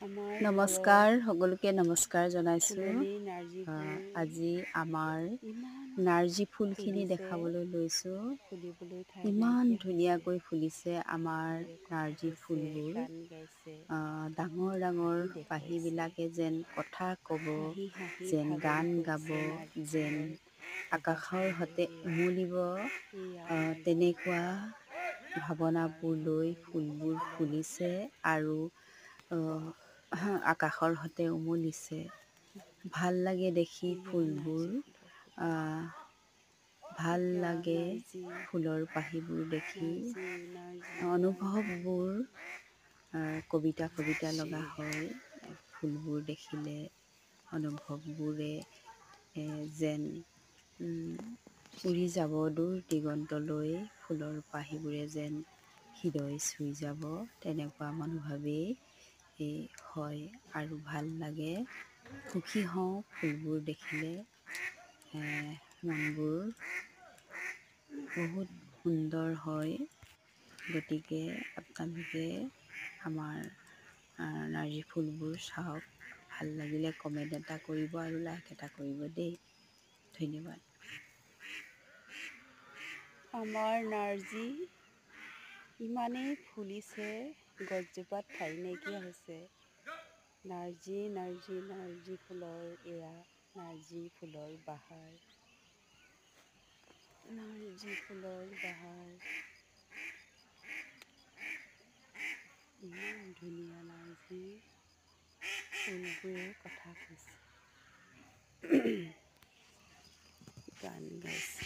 আমাৰ ঘৰৰ নমস্কাৰ, সকলোকে নমস্কাৰ জনাইছোঁ। ফুলনি নাৰ্জীবোৰ আজি আমাৰ ইমান নাৰ্জী ফুলখিনি ফুলিছে, দেখাবলৈ লৈছোঁ। ফুলিবলৈ ঠাই ইমান নাইকিয়া হৈছে। ধুনীয়াকৈ ফুলিছে আমাৰ মানুহে কথা নাৰ্জী কৈছে, ফুলবোৰ। গান গাইছে, ডাঙৰ ডাঙৰ হাঁহি দেখুৱাইছে। পাহীবিলাকে যেন কথা ক'ব, হাঁহি হাঁহি যেন ভাগৰি গান গাব, পৰিছে নাৰ্জী যেন ফুলৰ আকাশৰ অৱস্থাবোৰ সতে এয়া। উমলিব, এয়া নাৰ্জী তেনেকুৱা আমাৰ ভাৱনাবোৰ লৈ ঘৰৰ নাৰ্জী ফুলবোৰ ফুলৰ ফুলিছে আৰু আকাশৰ সতে উমলিছে। ভাল লাগে দেখি এয়া ফুলবোৰ। নাৰ্জী ফুলৰ ফুল। ভাল এয়া লাগে নাৰ্জী, ফুলৰ পাহিবোৰ দেখি। নাৰ্জী, নাৰ্জী, নাৰ্জী, অনুভৱবোৰ কবিতা কবিতা নাৰ্জী। লগা হয়। ফুলবোৰ দেখিলে অনুভৱবোৰে যেন উৰি যাব দূৰ দিগন্তলৈ, ফুলৰ পাহিবোৰে যেন হৃদয় চুই যাব, তেনেকুৱা মনোভাৱেই হয় আৰু ভাল লাগে। সুখী হওঁ ফুলবোৰ দেখিলে। মনবোৰ বহুত সুন্দৰ হয়। গতিকে আপোনালোকে আমাৰ নাৰ্জী ফুলবোৰ চাওক। ভাল লাগিলে কমেণ্ট এটা কৰিব আৰু লাইক এটা কৰিব দেই। ধন্যবাদ। আমাৰ নাৰ্জী ইমানেই ফুলিছে, গছজোপাত ঠাই নাইকিয়া হৈছে। নাৰ্জী, নাৰ্জী, নাৰ্জী ফুলৰ এয়া নাৰ্জী ফুলৰ বাহাৰ। নাৰ্জী ফুলৰ বাহাৰ। ইমান ধুনীয়া নাৰ্জী ফুলবোৰে কথা কৈছে। গান গাইছে।